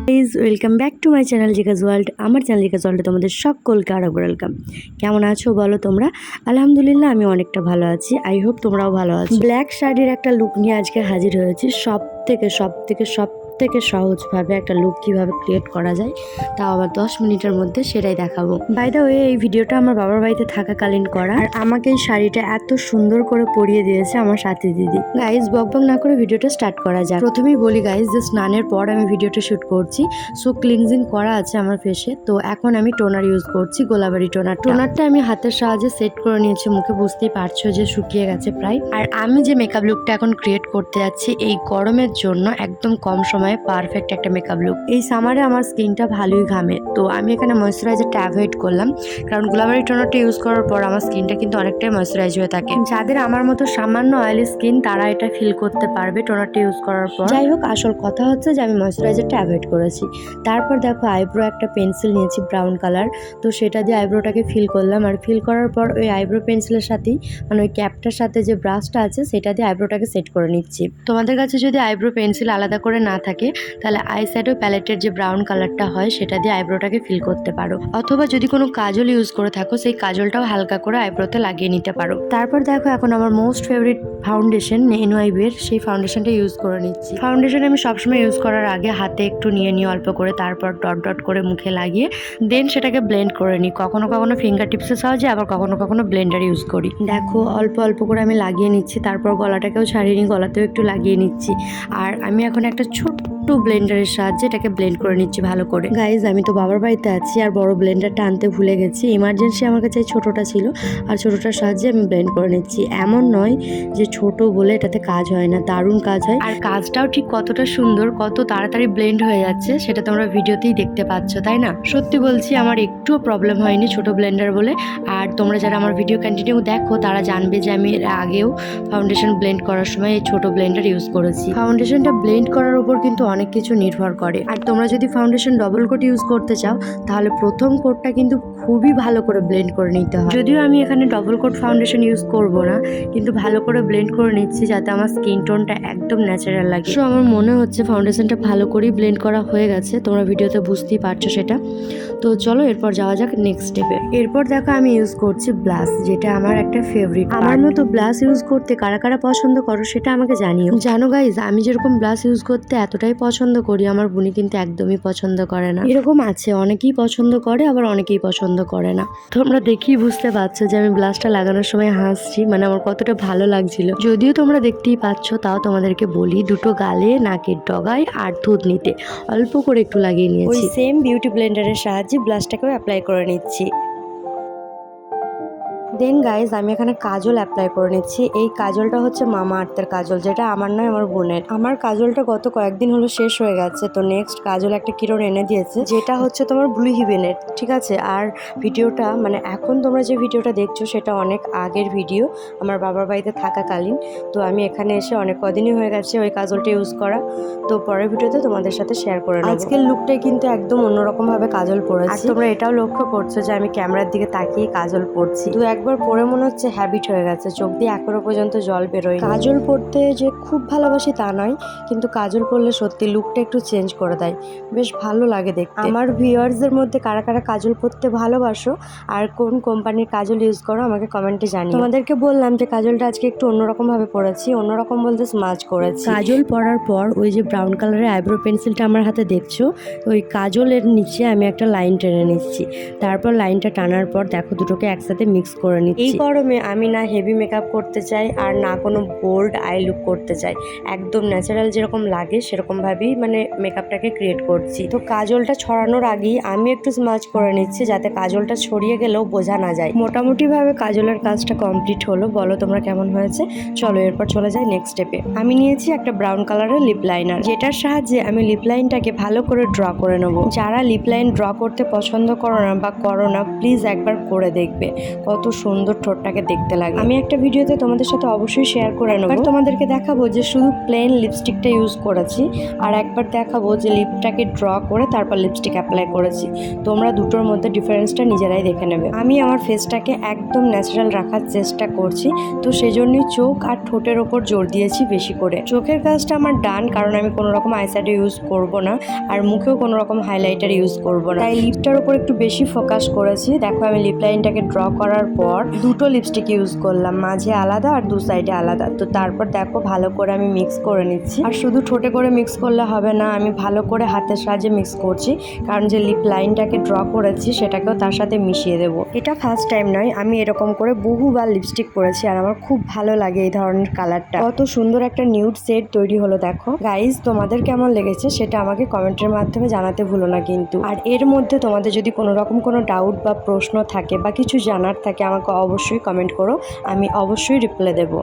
Please welcome back to my channel জিকাজ world. আমার channel জিকাজ ওয়ার্ল্ডে তোমাদের সকলকে আরও ওয়েলকাম। কেমন আছো বলো তোমরা? আলহামদুলিল্লাহ আমি অনেকটা ভালো আছি। আই হোপ তোমরাও ভালো আছো। ব্ল্যাক শাড়ির একটা লুক নিয়ে আজকে হাজির হয়েছি। সব থেকে সহজভাবে একটা লুক কিভাবে ক্রিয়েট করা যায়, তাও আবার 10 মিনিটের মধ্যে, সেটাই দেখাবো। বাই দ্য ওয়ে, এই ভিডিওটা আমার বাবার বাড়িতে থাকাকালীন করা। আর আমাকে এই শাড়িটা এত সুন্দর করে পরিয়ে দিয়েছে আমার সাথী দিদি। গাইজ বকবক না করে ভিডিওটা স্টার্ট করা যাক। প্রথমেই বলি গাইজ যে স্নানের পর আমি ভিডিওটা শুট করছি, সো ক্লিনজিং করা আছে আমার ফেসে। তো এখন আমি টোনার ইউজ করছি, গোলাবাড়ি টোনারটা আমি হাতের সাহায্যে সেট করে নিয়েছি মুখে। বুঝতেই পারছো যে শুকিয়ে গেছে প্রায়। আর আমি যে মেকআপ লুকটা এখন ক্রিয়েট করতে যাচ্ছি এই গরমের জন্য একদম কম সময়ে পারফেক্ট একটা মেকআপ লুক। এই সামারে আমার স্কিনটা ভালোই ঘামে, তো আমি এখানে ময়েশ্চারাইজারটা অ্যাভয়েড করলাম, কারণ গোলাবাড়ি টোনারটা ইউজ করার পর আমার স্কিনটা কিন্তু অনেকটাই ময়েশ্চারাইজ হয়ে থাকে। যাদের আমার মতো সামান্য অয়েলি স্কিন তারা এটা ফিল করতে পারবে টোনারটা ইউজ করার পর। যাই হোক, আসল কথা হচ্ছে যে আমি ময়েশ্চারাইজারটা অ্যাভয়েড করেছি। তারপর দেখো আইব্রো একটা পেন্সিল নিয়েছি ব্রাউন কালার, তো সেটা দিয়ে আইব্রোটাকে ফিল করলাম। আর ফিল করার পর ওই আইব্রো পেন্সিলের সাথেই মানে ওই ক্যাপটার সাথে যে ব্রাশটা আছে সেটা দিয়ে আইব্রোটাকে সেট করে নিচ্ছি। তোমাদের কাছে যদি আইব্রো পেন্সিল আলাদা করে না থাকে তাহলে আই শ্যাডো প্যালেটের যে ব্রাউন কালারটা হয় সেটা দিয়ে আইব্রোটাকে ফিল করতে পারো, অথবা যদি কোনো কাজল ইউজ করে থাকো সেই কাজলটাও হালকা করে আইব্রোতে লাগিয়ে নিতে পারো। তারপর দেখো এখন আমার মোস্ট ফেভারিট ফাউন্ডেশন এনওয়াইবির সেই ফাউন্ডেশনটা ইউজ করে নিচ্ছি। ফাউন্ডেশন আমি সবসময় ইউজ করার আগে হাতে একটু নিয়ে নিই অল্প করে, তারপর ডট ডট করে মুখে লাগিয়ে দেন সেটাকে ব্লেন্ড করে নিই। কখনো কখনো ফিঙ্গার টিপসের সাহায্যে, আবার কখনো কখনো ব্লেন্ডার ইউজ করি। দেখো অল্প অল্প করে আমি লাগিয়ে নিচ্ছি, তারপর গলাটাকেও ছাড়িয়ে নিই, গলাতেও একটু লাগিয়ে নিচ্ছি। আর আমি এখন একটা ছোট্ট ব্লেন্ডারের সাহায্যে এটাকে ব্লেন্ড করে নিচ্ছি ভালো করে। গাইজ আমি তো বাবার বাড়িতে আছি আর বড় ব্লেন্ডারটা আনতে ভুলে গেছি। ইমার্জেন্সি আমার কাছে ছোটটা ছিল আর ছোটটার সাহায্যে আমি ব্লেন্ড করে নিচ্ছি। এমন নয় যে ছোট বলে এটাতে কাজ হয় না, দারুণ কাজ হয়। আর কাজটাও ঠিক কতটা সুন্দর, কত তাড়াতাড়ি ব্লেন্ড হয়ে যাচ্ছে সেটা তোমরা ভিডিওতেই দেখতে পাচ্ছ, তাই না? সত্যি বলছি আমার একটুও প্রবলেম হয়নি ছোট ব্লেন্ডার বলে। আর তোমরা যারা আমার ভিডিও কন্টিনিউ দেখো তারা জানবে যে আমি এর আগেও ফাউন্ডেশন ব্লেন্ড করার সময় এই ছোট ব্লেন্ডার ইউজ করেছি। ফাউন্ডেশনটা ব্লেন্ড করার উপর কিন্তু অনেক কিছু নির্ভর করে। আর তোমরা যদি ফাউন্ডেশন ডবল কোট ইউজ করতে চাও তাহলে প্রথম কোটটা কিন্তু খুবই ভালো করে ব্লেন্ড করে নিতে হয়। যদিও আমি এখানে ডবল কোট ফাউন্ডেশন ইউজ করব না, কিন্তু ভালো করে ব্লেন্ড করে নিচ্ছি যাতে আমার স্কিন টোনটা একদম ন্যাচারাল লাগে। সো আমার মনে হচ্ছে ফাউন্ডেশনটা ভালো করেই ব্লেন্ড করা হয়ে গেছে, তোমরা ভিডিওতে বুঝতেই পারছো সেটা। তো চলো এরপর যাওয়া যাক নেক্সট স্টেপে। এরপর দেখো আমি ইউজ করছি ব্লাশ, যেটা আমার একটা ফেভারিট। আমার মতো ব্লাশ ইউজ করতে কারা কারা পছন্দ করো সেটা আমাকে জানিও। জানো গাইজ, আমি যেরকম ব্লাশ ইউজ করতে এতটাই পছন্দ করি, আমার বোনি কিন্তু একদমই পছন্দ করে না। এরকম আছে, অনেকেই পছন্দ করে আবার অনেকেই পছন্দ করে না। তোমরা দেখেই বুঝতে পারছো যে আমি ব্লাশটা লাগানোর সময় হাসছি, মানে আমার কতটা ভালো লাগছিল। যদিও তোমরা দেখতেই পাচ্ছ, তাও তোমাদেরকে বলি দুটো গালে, নাকের ডগায় আর থুতনিতে অল্প করে একটু লাগিয়ে নিয়েছি। ওই সেম বিউটি ব্লেন্ডারের সাহায্যে ব্লাশটাকেও অ্যাপ্লাই করে নিচ্ছি। দেন গাইজ আমি এখানে কাজল অ্যাপ্লাই করে নিচ্ছি। এই কাজলটা হচ্ছে মামা আর্থের কাজল, যেটা আমার নয়, আমার বোনের। আমার কাজলটা গত কয়েকদিন হলো শেষ হয়ে গেছে, তো নেক্সট কাজল একটা কিরণ এনে দিয়েছে, যেটা হচ্ছে তোমার ব্লু হিভেনের, ঠিক আছে? আর ভিডিওটা মানে এখন তোমরা যে ভিডিওটা দেখছো সেটা অনেক আগের ভিডিও, আমার বাবার বাড়িতে থাকাকালীন। তো আমি এখানে এসে অনেক কদিনই হয়ে গেছে ওই কাজলটা ইউজ করা, তো পরের ভিডিওতে তোমাদের সাথে শেয়ার করে নেব। আজকের লুকটাই কিন্তু একদম অন্যরকম ভাবে কাজল পরেছি। আর তোমরা এটাও লক্ষ্য করছো যে আমি ক্যামেরার দিকে তাকিয়ে কাজল পরছি। তো একবার পরে মনে হচ্ছে হ্যাবিট হয়ে গেছে, চোখ দিয়ে এখনো পর্যন্ত জল বেরোয়। কাজল পরতে যে খুব ভালোবাসি তা নয়, কিন্তু কাজল পরলে সত্যি লুকটা একটু চেঞ্জ করে দেয়, বেশ ভালো লাগে দেখতে। আমার ভিউয়ার্সদের মধ্যে কারা কারা কাজল পরতে ভালোবাসো আর কোন কোম্পানির কাজল ইউজ করো আমাকে কমেন্টে জানিও। তোমাদেরকে বললাম যে কাজলটা আজকে একটু অন্যরকম ভাবে পরেছি, অন্যরকম বলতে স্মাজ করেছি। কাজল পরার পর ওই যে ব্রাউন কালারের আইব্রো পেন্সিলটা আমার হাতে দেখছো, ওই কাজলের নিচে আমি একটা লাইন টেনে নিচ্ছি। তারপর লাইনটা টানার পর দেখো দুটোকে একসাথে মিক্স করে নিচ্ছি। এই গরমে আমি না হেভি মেকআপ করতে চাই আর না কোনো বোল্ড আই লুক করতে চাই, একদম ন্যাচারাল যেরকম লাগে সেরকম ভাবেই মানে মেকআপটাকে ক্রিয়েট করছি। তো কাজলটা ছড়ানোর আগেই আমি একটু স্মাচ করে নিচ্ছি যাতে কাজলটা ছড়িয়ে গেলেও বোঝা না যায়। মোটামুটি ভাবে কাজলের কাজটা কমপ্লিট হলো। বলো তোমরা কেমন হয়েছে? চলো এরপর চলে যাই নেক্সট স্টেপে। আমি নিয়েছি একটা ব্রাউন কালারের লিপ লাইনার, যেটার সাহায্যে আমি লিপ লাইনটাকে ভালো করে ড্র করে নেবো। যারা লিপ লাইন ড্র করতে পছন্দ করো না বা করো না, প্লিজ একবার করে দেখবে, কত সুন্দর ঠোঁটটাকে দেখতে লাগে। আমি একটা ভিডিওতে তোমাদের সাথে অবশ্যই শেয়ার করে নেবো। এবার তোমাদেরকে দেখাবো যে শুধু প্লেন লিপস্টিকটা ইউজ করেছি, আর একবার দেখাবো যে লিপটাকে ড্র করে তারপর লিপস্টিক অ্যাপ্লাই করেছি। তোমরা দুটোর মধ্যে ডিফারেন্সটা নিজেরাই দেখে নেবে। আমি আমার ফেসটাকে একদম ন্যাচারাল রাখার চেষ্টা করছি, তো সেজন্যই চোখ আর ঠোঁটের ওপর জোর দিয়েছি বেশি করে। চোখের কাজটা আমার ডান, কারণ আমি কোনো রকম আইশ্যাডো ইউজ করব না, আর মুখেও কোনো রকম হাইলাইটার ইউজ করব না, তাই লিপটার ওপর একটু বেশি ফোকাস করেছি। দেখো আমি লিপ লাইনটাকে ড্র করার পর দুটো লিপস্টিক ইউজ করলাম, মাঝে আলাদা আর দু সাইডে আলাদা। তো তারপর দেখো ভালো করে আমি মিক্স করে নিচ্ছি। আর শুধু ঠোঁটে করে মিক্স করলে হবে না, আমি ভালো করে হাতের সাহায্যে মিক্স করছি, কারণ যে লিপ লাইনটাকে ড্র করেছি সেটাকেও তার সাথে মিশিয়ে দেবো। এটা ফার্স্ট টাইম নয়, আমি এরকম করে বহুবার লিপস্টিক পরেছি, আর আমার খুব ভালো লাগে এই ধরনের কালারটা। কত সুন্দর একটা নিউড শেড তৈরি হলো দেখো। গাইজ, তোমাদের কেমন লেগেছে সেটা আমাকে কমেন্টের মাধ্যমে জানাতে ভুলো না কিন্তু। আর এর মধ্যে তোমাদের যদি কোনো রকম কোনো ডাউট বা প্রশ্ন থাকে বা কিছু জানার থাকে, আমাকে অবশ্যই কমেন্ট করো, আমি অবশ্যই রিপ্লাই দেবো।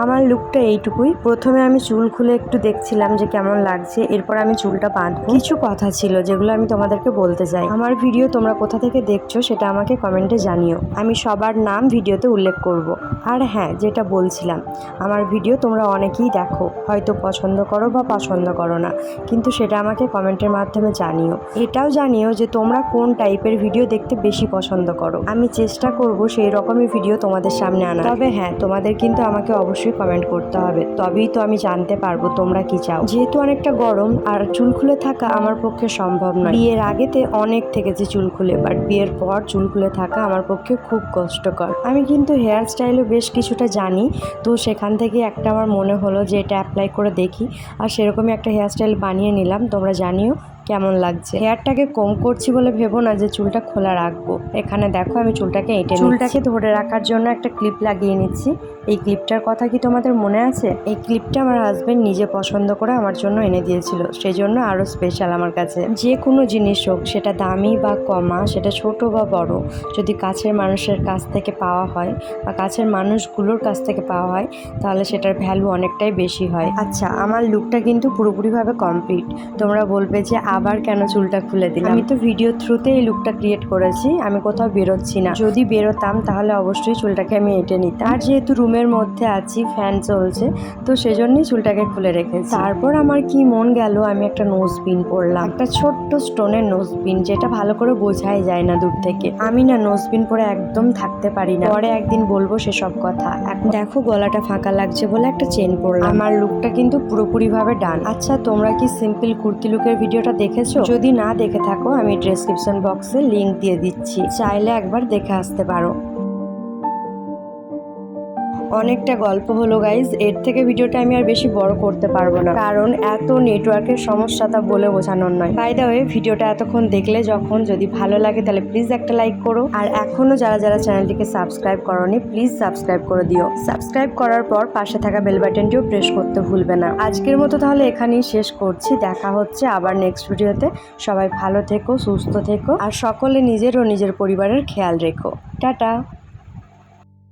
আমার লুকটা এইটুকুই। প্রথমে আমি চুল খুলে একটু দেখছিলাম যে কেমন লাগছে, এরপর আমি চুলটা বাঁধবো। কিছু কথা ছিল যেগুলো আমি তোমাদেরকে বলতে চাই। আমার ভিডিও তোমরা কোথা থেকে দেখছো সেটা আমাকে কমেন্টে জানিও, আমি সবার নাম ভিডিওতে উল্লেখ করব। আর হ্যাঁ, যেটা বলছিলাম, আমার ভিডিও তোমরা অনেকেই দেখো, হয়তো পছন্দ করো বা পছন্দ করো না, কিন্তু সেটা আমাকে কমেন্টের মাধ্যমে জানিও। এটাও জানিও যে তোমরা কোন টাইপের ভিডিও দেখতে বেশি পছন্দ করো, আমি চেষ্টা করব সেই রকমই ভিডিও তোমাদের সামনে আনা। তবে হ্যাঁ, তোমাদের কিন্তু আমাকে অবশ্যই কমেন্ট করতে হবে, তবেই তো আমি জানতে পারবো তোমরা কি চাও। যেহেতু অনেকটা গরম আর চুল খুলে থাকা আমার পক্ষে সম্ভব নয়। বিয়ের আগেতে অনেক থেকেছি চুল খুলে, বাট বিয়ের পর চুল খুলে থাকা আমার পক্ষে খুব কষ্টকর। আমি কিন্তু হেয়ার স্টাইলও বেশ কিছুটা জানি, তো সেখান থেকে একটা আমার মনে হলো যে এটা অ্যাপ্লাই করে দেখি, আর সেরকমই একটা হেয়ার স্টাইল বানিয়ে নিলাম। তোমরা জানিও কেমন লাগছে। হেয়ারটাকে কম করছি বলে ভেবো না যে চুলটা খোলা রাখবো। এখানে দেখো আমি চুলটাকে চুলটাকে ধরে রাখার জন্য একটা ক্লিপ লাগিয়ে নিচ্ছি। এই ক্লিপটার কথা কি তোমাদের মনে আছে? এই ক্লিপটা আমার হাজবেন্ড নিজে পছন্দ করে আমার জন্য এনে দিয়েছিল, সেই জন্য আরো স্পেশাল আমার কাছে। যে কোনো জিনিস হোক, সেটা দামি বা কমা, সেটা ছোট বা বড়, যদি কাছের মানুষের কাছ থেকে পাওয়া হয় বা কাছের মানুষগুলোর কাছ থেকে পাওয়া হয়, তাহলে সেটার ভ্যালু অনেকটাই বেশি হয়। আচ্ছা, আমার লুকটা কিন্তু পুরোপুরিভাবে কমপ্লিট। তোমরা বলবে যে আবার কেন চুলটা খুলে দিলাম? আমি তো ভিডিও থ্রুতে এই লুকটা ক্রিয়েট করেছি, আমি কোথাও বেরোচ্ছি না। যদি বেরোতাম তাহলে অবশ্যই চুলটাকে আমি এঁটে নিতাম। আর যেহেতু রুমের মধ্যে আছি, ফ্যান চলছে, তো সেজন্যই চুলটাকে খুলে রেখেছি। তারপর আমার কি মন গেল, আমি একটা নোজ পিন পরলাম, একটা ছোট্ট স্টোনের নোজ পিন, যেটা ভালো করে বোঝাই যায় না দূর থেকে। আমি না নোজ পিন পরে একদম থাকতে পারি না, পরে একদিন বলবো সেসব কথা। এখন দেখো গলাটা ফাঁকা লাগছে বলে একটা চেন পরলাম। আমার লুকটা কিন্তু পুরোপুরি ভাবে ডান। আচ্ছা, তোমরা কি সিম্পল কুর্তি লুকের ভিডিওটা দেখেছো? যদি না দেখে থাকো, আমি ডেসক্রিপশন বক্সে লিংক দিয়ে দিচ্ছি, চাইলে একবার দেখে আসতে পারো। অনেকটা গল্প হলো গাইজ, এর থেকে ভিডিওটা আমি আর বেশি বড় করতে পারবো না, কারণ এত নেটওয়ার্কের সমস্যা তা বলে বোঝানোর নয়। বাই দ্য ওয়ে, ভিডিওটা এতক্ষণ দেখলে যখন, যদি ভালো লাগে তাহলে প্লিজ একটা লাইক করো, আর এখনো যারা যারা চ্যানেলটিকে সাবস্ক্রাইব করোনি, প্লিজ সাবস্ক্রাইব করে দিও। সাবস্ক্রাইব করার পর পাশে থাকা বেল বাটনটিও প্রেস করতে ভুলবে না। আজকের মতো তাহলে এখানেই শেষ করছি, দেখা হচ্ছে আবার নেক্সট ভিডিওতে। সবাই ভালো থেকো, সুস্থ থেকো, আর সকলে নিজের ও নিজের পরিবারের খেয়াল রেখো। টাটা।